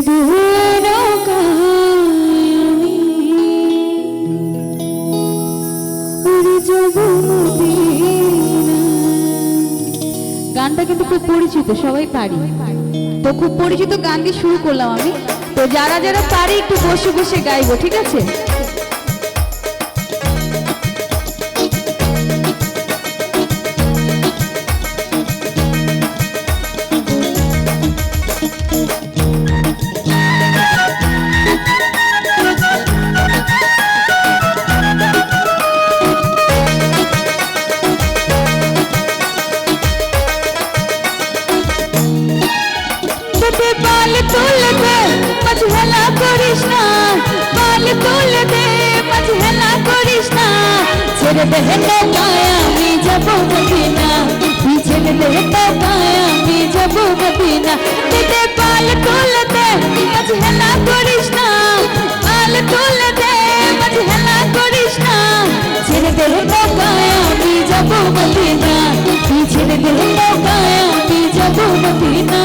গানটা কিন্তু খুব পরিচিত, সবাই পারি। তো খুব পরিচিত গান দিয়ে শুরু করলাম আমি। তো যারা যারা পারি একটু বসে বসে গাইবো, ঠিক আছে? बाल तोल दे मझहेला करिस ना, बाल तोल दे मझहेला करिस ना, ছেড়ে দে নৌকায় আমি যাব মদিনা, ছেড়ে দে নৌকায় আমি যাব মদিনা। দে বাল তোল দে মঝহেলা করিস না, বাল তোল দে মঝহেলা করিস না, ছেড়ে দে নৌকায় আমি যাব মদিনা, ছেড়ে দে নৌকায় আমি যাব মদিনা।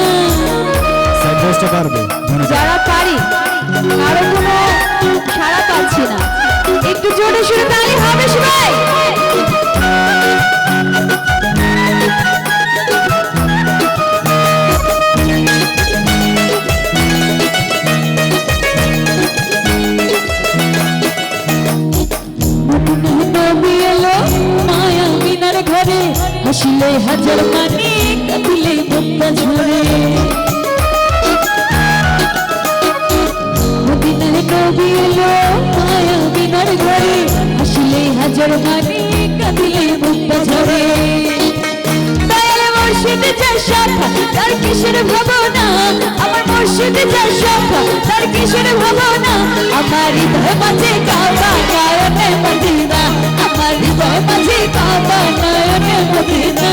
যারা পারি কারো কোনো সাড়া পাচ্ছি না, একটু জোরে সুরে তালি হবে সবাই। নবী এলো মায়া মিনার ঘরে, হাসিলে হাজার মানি কাঁদিলে মুক্তা ঝরে। নবী এলো মায়া মিনার ঘরে, হাসিলে হাজার মানি কাঁদিলে মুক্তা ঝরে। দয়াল মুর্শিদ যার শাখা তার কিসের ভাবনা, আমার মুর্শিদ যার শাখা তার কিসের ভাবনা। আমার হৃদয় মাঝে কাবা নয়নে মদিনা, আমার হৃদয় মাঝে কাবা নয়নে মদিনা।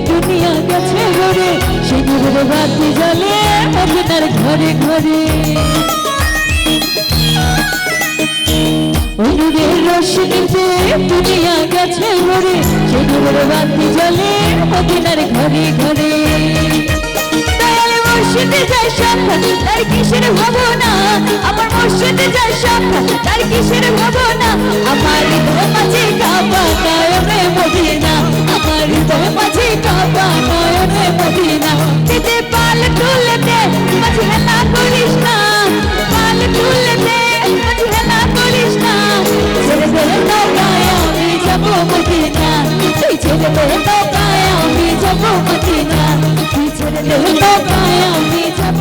দুনিয়া গেছে ঘরে, সে নূরের বাতি জ্বলে মদিনার ঘরে ঘরে। ওই নূরের রোশনীতে দুনিয়া গেছে ঘরে, সে নূরের বাতি জ্বলে মদিনার ঘরে ঘরে। দয়াল মুর্শিদ যার শাখা তার কিসের ভাবনা, আমার মুর্শিদ যার শাখা তার কিসের ভাবনা। আমার হৃদয় মাঝে কাবা নয়নে মদিনা, আমার হৃদয় মাঝে কাবা নয়নে মদিনা। দিতে পাল তুলে দে মঝহেলা করিস না, পাল তুলে দে মঝহেলা করিস না, ছেড়ে দে নৌকায় আমি যাব মদিনা, তুই ছেড়ে দে নৌকায় আমি যাব মদিনা, তুই ছেড়ে দে নৌকায় আমি যাব।